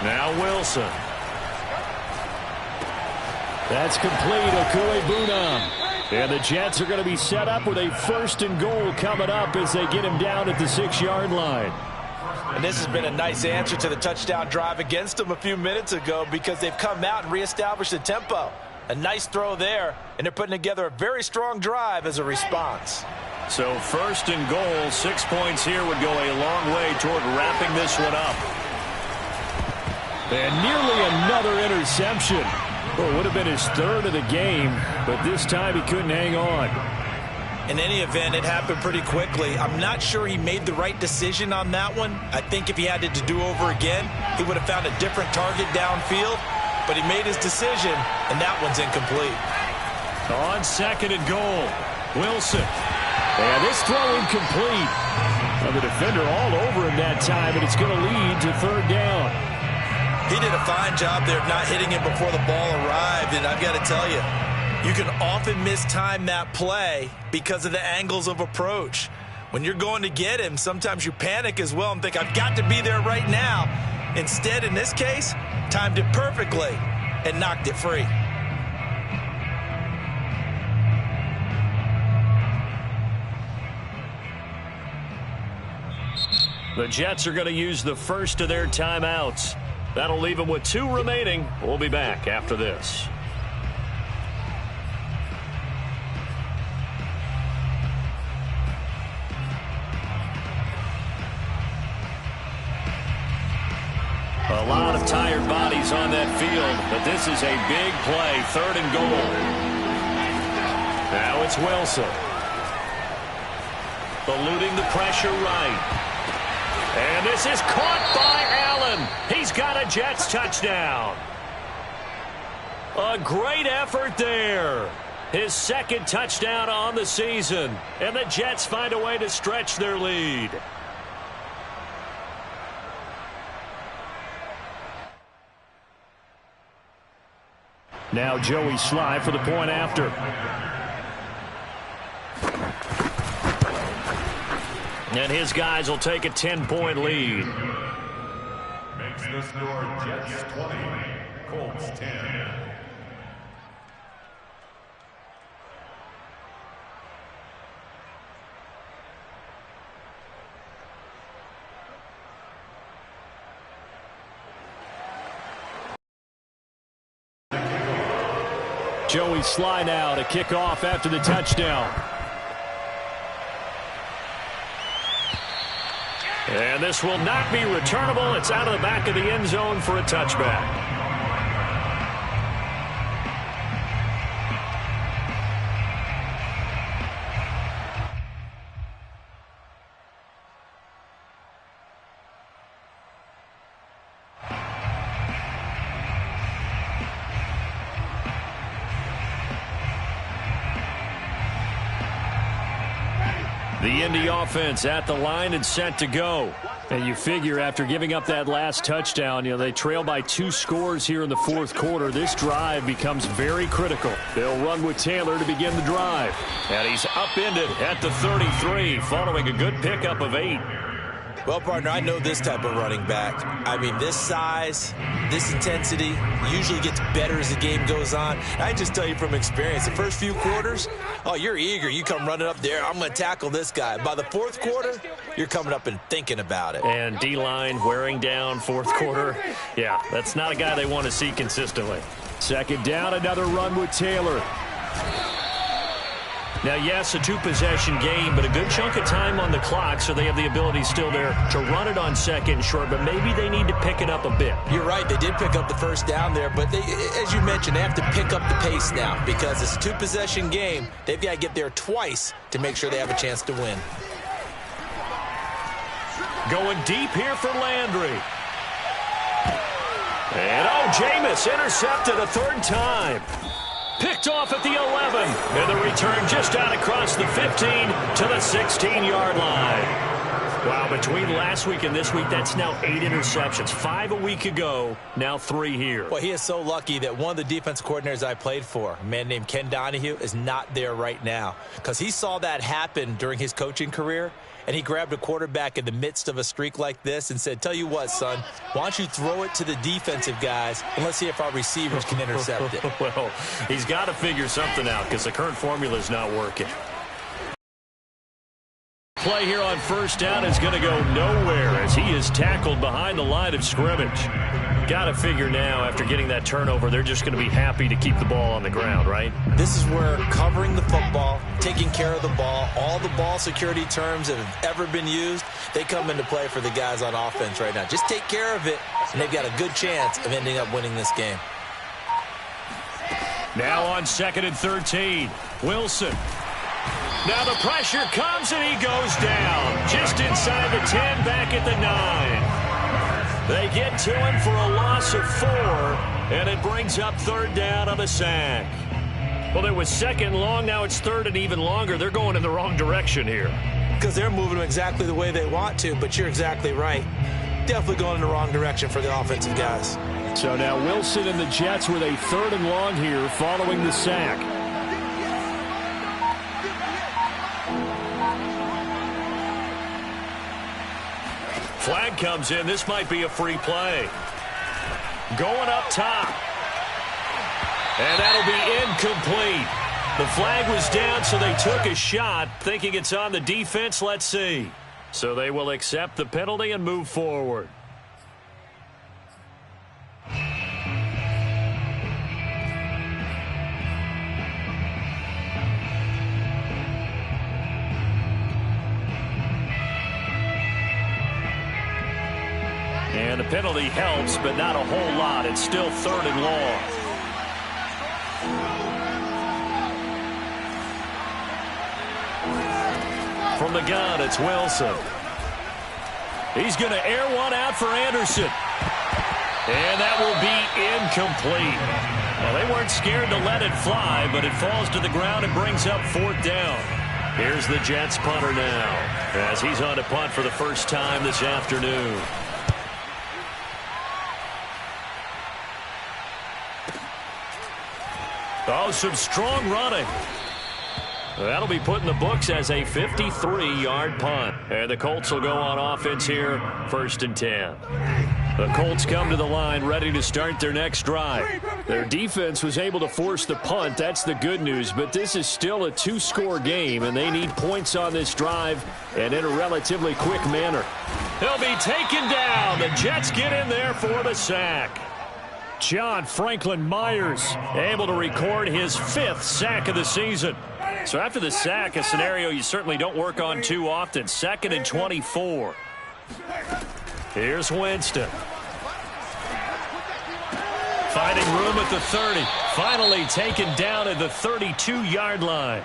Now Wilson. That's complete. Okuebunam. And the Jets are going to be set up with a 1st and goal coming up as they get him down at the 6-yard line. And this has been a nice answer to the touchdown drive against them a few minutes ago because they've come out and reestablished the tempo. A nice throw there, and they're putting together a very strong drive as a response. So 1st and goal, 6 points here would go a long way toward wrapping this one up. And nearly another interception. Well, it would have been his 3rd of the game, but this time he couldn't hang on. In any event, it happened pretty quickly. I'm not sure he made the right decision on that one. I think if he had to do over again, he would have found a different target downfield, but he made his decision, and that one's incomplete. On 2nd and goal, Wilson. And this throw incomplete. Well, the defender all over him that time, and it's going to lead to 3rd down. He did a fine job there of not hitting him before the ball arrived, and I've got to tell you, you can often mistime that play because of the angles of approach. When you're going to get him, sometimes you panic as well and think, I've got to be there right now. Instead, in this case, timed it perfectly and knocked it free. The Jets are going to use the first of their timeouts. That'll leave them with 2 remaining. We'll be back after this. A lot of tired bodies on that field, but this is a big play, 3rd and goal. Now it's Wilson. Eluding the pressure right. And this is caught by Allen. He's got a Jets touchdown. A great effort there. His 2nd touchdown on the season. And the Jets find a way to stretch their lead. Now Joey Sly for the point after. And his guys will take a 10-point lead. Makes the score Jets 20, Colts 10. Joey Sly now to kick off after the touchdown. And this will not be returnable. It's out of the back of the end zone for a touchback. The Indy offense at the line and set to go. And you figure after giving up that last touchdown, they trail by 2 scores here in the 4th quarter. This drive becomes very critical. They'll run with Taylor to begin the drive. And he's upended at the 33 following a good pickup of 8. Well, partner, I know this type of running back. I mean, this size, this intensity usually gets better as the game goes on. I just tell you from experience, the first few quarters, oh, you're eager. You come running up there, I'm going to tackle this guy. By the 4th quarter, you're coming up and thinking about it. And D-line wearing down 4th quarter. Yeah, that's not a guy they want to see consistently. 2nd down, another run with Taylor. Now, yes, a two-possession game, but a good chunk of time on the clock, so they have the ability still there to run it on second and short, but maybe they need to pick it up a bit. You're right. They did pick up the first down there, but as you mentioned, they have to pick up the pace now because it's a two-possession game. They've got to get there twice to make sure they have a chance to win. Going deep here for Landry. And, oh, Jameis intercepted a third time. Picked off at the 11. And the return just out across the 15 to the 16-yard line. Wow, between last week and this week, that's now 8 interceptions. 5 a week ago, now 3 here. Well, he is so lucky that one of the defense coordinators I played for, a man named Ken Donahue, is not there right now because he saw that happen during his coaching career, and he grabbed a quarterback in the midst of a streak like this and said, tell you what, son, why don't you throw it to the defensive guys, and let's see if our receivers can intercept it. Well, he's got to figure something out because the current formula is not working. Play here on first down is going to go nowhere as he is tackled behind the line of scrimmage. Got to figure now after getting that turnover, they're just going to be happy to keep the ball on the ground, right? This is where covering the football, taking care of the ball, all the ball security terms that have ever been used, they come into play for the guys on offense right now. Just take care of it, and they've got a good chance of ending up winning this game. Now on 2nd and 13, Wilson. Now the pressure comes and he goes down. Just inside the 10, back at the 9. They get to him for a loss of 4, and it brings up 3rd down on the sack. Well, it was 2nd long, now it's 3rd and even longer. They're going in the wrong direction here. Because they're moving them exactly the way they want to, but you're exactly right. Definitely going in the wrong direction for the offensive guys. So now Wilson and the Jets with a 3rd and long here following the sack. Flag comes in. This might be a free play. Going up top. And that'll be incomplete. The flag was down, so they took a shot, thinking it's on the defense. Let's see. So they will accept the penalty and move forward. And the penalty helps, but not a whole lot. It's still 3rd and long. From the gun, it's Wilson. He's going to air one out for Anderson. And that will be incomplete. Well, they weren't scared to let it fly, but it falls to the ground and brings up 4th down. Here's the Jets punter now, as he's on to punt for the first time this afternoon. Oh, some strong running. That'll be put in the books as a 53-yard punt. And the Colts will go on offense here, 1st and 10. The Colts come to the line ready to start their next drive. Their defense was able to force the punt. That's the good news. But this is still a 2-score game, and they need points on this drive and in a relatively quick manner. He'll be taken down. The Jets get in there for the sack. John Franklin Myers able to record his 5th sack of the season. So after the sack, a scenario you certainly don't work on too often. 2nd and 24. Here's Winston. Finding room at the 30. Finally taken down at the 32-yard line.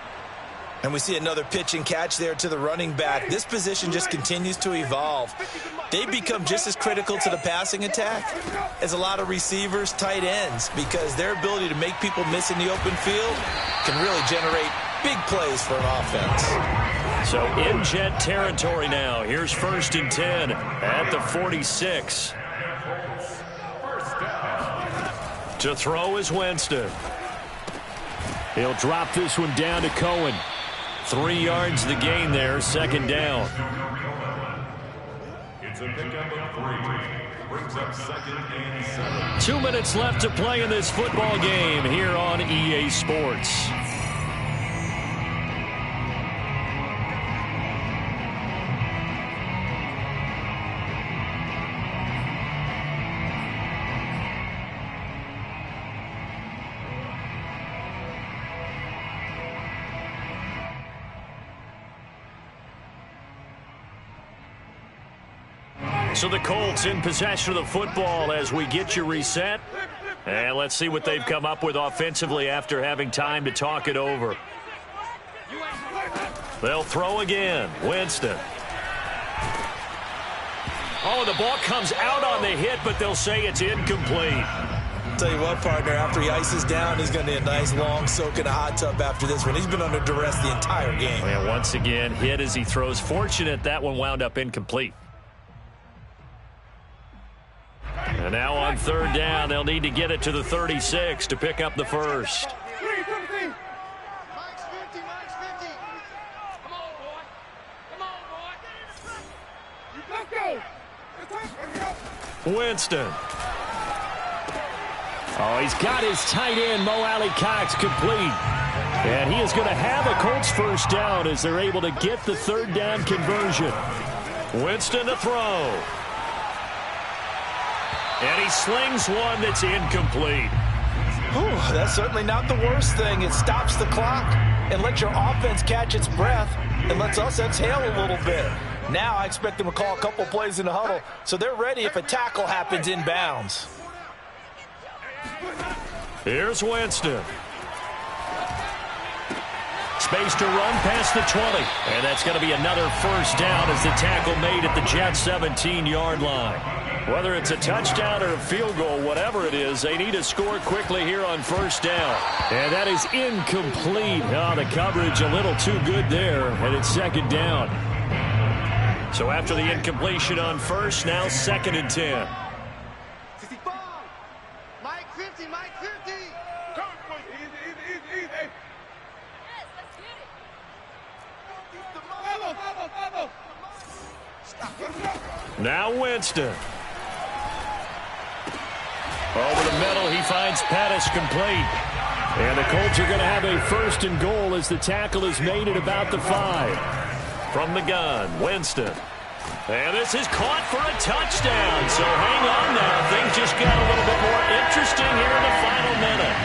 And we see another pitch and catch there to the running back. This position just continues to evolve. They become just as critical to the passing attack as a lot of receivers, tight ends, because their ability to make people miss in the open field can really generate big plays for an offense. So in Jet territory now. Here's 1st and 10 at the 46. To throw is Winston. He'll drop this one down to Cohen. 3 yards the gain there, 2nd down. It's a pickup of 3. Brings up 2nd and 7. 2 minutes left to play in this football game here on EA Sports. So the Colts in possession of the football as we get you reset. And let's see what they've come up with offensively after having time to talk it over. They'll throw again. Winston. Oh, the ball comes out on the hit, but they'll say it's incomplete. Tell you what, partner, after he ices down, he's going to need a nice long soak in a hot tub after this one. He's been under duress the entire game. And once again, hit as he throws. Fortunate that one wound up incomplete. And now on third down, they'll need to get it to the 36 to pick up the first. Mike's 50, Mike's 50. Come on, boy. Come on, boy. Let's go. Winston. Oh, he's got his tight end, Mo Alley-Cox, complete. And he is going to have a Colts first down as they're able to get the third down conversion. Winston to throw. And he slings one that's incomplete. Whew, that's certainly not the worst thing. It stops the clock and lets your offense catch its breath and lets us exhale a little bit. Now I expect them to call a couple plays in the huddle so they're ready if a tackle happens inbounds. Here's Winston. Space to run past the 20. And that's going to be another first down as the tackle made at the Jets' 17-yard line. Whether it's a touchdown or a field goal, whatever it is, they need to score quickly here on first down. And that is incomplete. Oh, the coverage a little too good there, and it's second down. So after the incompletion on first, now second and 10. 65. Mike 50, Mike 50. Easy. Yes, let's get it. Now Winston. Over the middle, he finds Pettis complete. And the Colts are going to have a first and goal as the tackle is made at about the 5. From the gun, Winston. And this is caught for a touchdown. So hang on now. Things just got a little bit more interesting here in the final minute.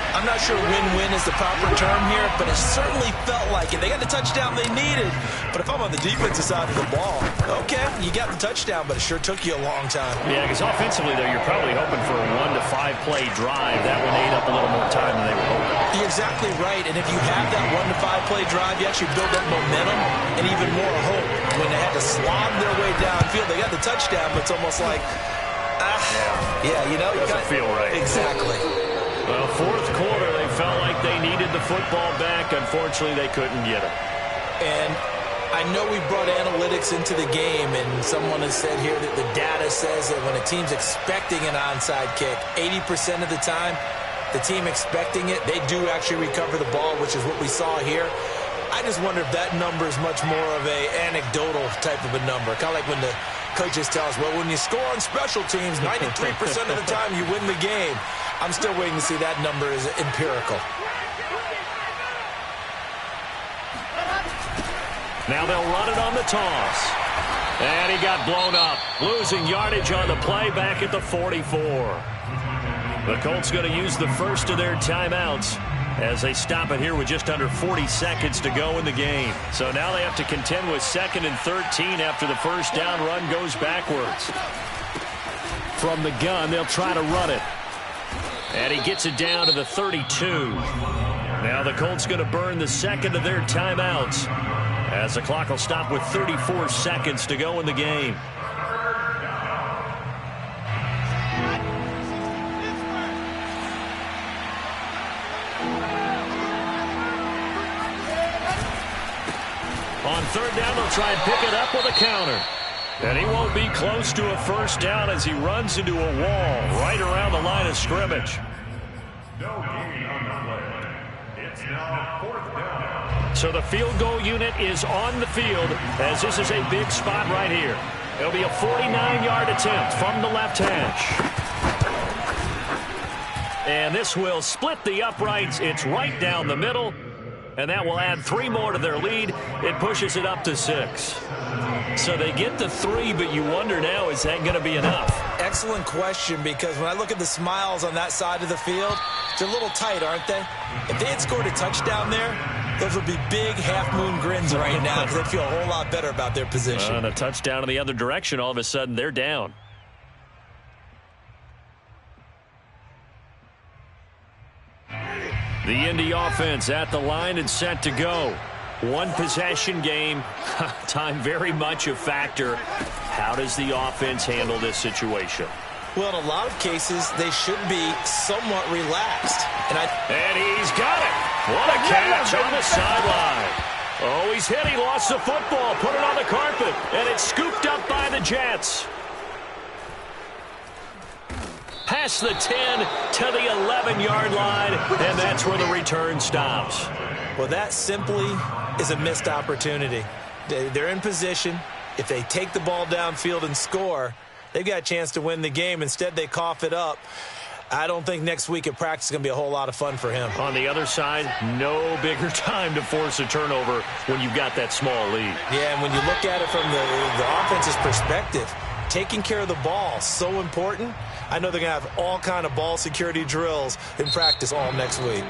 I'm not sure win-win is the proper term here, but it certainly felt like it. They got the touchdown they needed. But if I'm on the defensive side of the ball, okay, you got the touchdown, but it sure took you a long time. Yeah, because offensively, though, you're probably hoping for a 1 to 5 play drive. That one ate up a little more time than they were hoping. You're exactly right, and if you have that 1 to 5 play drive, you actually build up momentum and even more hope. When they had to slob their way downfield, they got the touchdown, but it's almost like, yeah, you know. Doesn't feel right. Exactly. Well, fourth quarter, they felt like they needed the football back. Unfortunately, they couldn't get it. And I know we brought analytics into the game, and someone has said here that the data says that when a team's expecting an onside kick, 80% of the time, the team expecting it, they do actually recover the ball, which is what we saw here. I just wonder if that number is much more of a anecdotal type of a number. Kind of like when the coaches tell us, well, when you score on special teams, 93% of the time you win the game. I'm still waiting to see that number is empirical. Now they'll run it on the toss. And he got blown up. Losing yardage on the play back at the 44. The Colts going to use the first of their timeouts as they stop it here with just under 40 seconds to go in the game. So now they have to contend with 2nd and 13 after the first down run goes backwards. From the gun, they'll try to run it. And he gets it down to the 32. Now the Colts going to burn the second of their timeouts as the clock will stop with 34 seconds to go in the game. On third down, they'll try and pick it up with a counter. And he won't be close to a first down as he runs into a wall right around the line of scrimmage. No gain on the play. It's now 4th down. So the field goal unit is on the field as this is a big spot right here. It'll be a 49-yard attempt from the left hash. And this will split the uprights. It's right down the middle. And that will add 3 more to their lead. It pushes it up to 6. So they get the 3, but you wonder now, is that going to be enough? Excellent question, because when I look at the smiles on that side of the field, they're a little tight, aren't they? If they had scored a touchdown there, Those will be big half-moon grins right now because they feel a whole lot better about their position. And a touchdown in the other direction, all of a sudden they're down. The Indy offense at the line and set to go. One possession game. Time very much a factor. How does the offense handle this situation? Well, in a lot of cases, they should be somewhat relaxed. And he's got it. What a catch on the sideline. Oh, he's hit. He lost the football. Put it on the carpet. And it's scooped up by the Jets. Past the 10 to the 11-yard line. And that's where the return stops. Well, that simply is a missed opportunity. They're in position. If they take the ball downfield and score, they've got a chance to win the game. Instead, they cough it up. I don't think next week at practice is going to be a whole lot of fun for him. On the other side, no bigger time to force a turnover when you've got that small lead. Yeah, and when you look at it from the offense's perspective, taking care of the ball, so important. I know they're going to have all kind of ball security drills in practice all next week.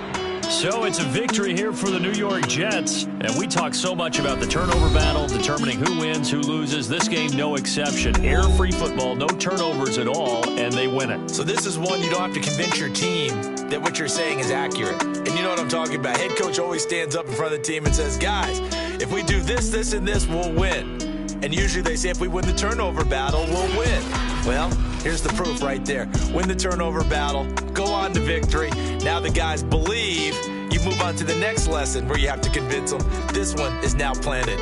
So it's a victory here for the New York Jets. And we talk so much about the turnover battle, determining who wins, who loses. This game, no exception. Error-free football, no turnovers at all, and they win it. So this is one you don't have to convince your team that what you're saying is accurate. And you know what I'm talking about. Head coach always stands up in front of the team and says, guys, if we do this, this, and this, we'll win. And usually they say if we win the turnover battle, we'll win. Well, here's the proof right there. Win the turnover battle, go on to victory. Now the guys believe. You move on to the next lesson where you have to convince them. This one is now planted.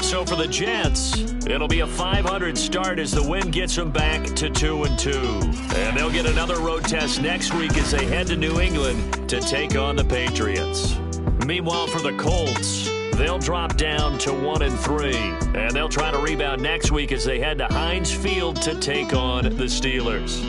So for the Jets, it'll be a 500 start as the win gets them back to 2-2. And they'll get another road test next week as they head to New England to take on the Patriots. Meanwhile, for the Colts, they'll drop down to 1-3. And they'll try to rebound next week as they head to Heinz Field to take on the Steelers.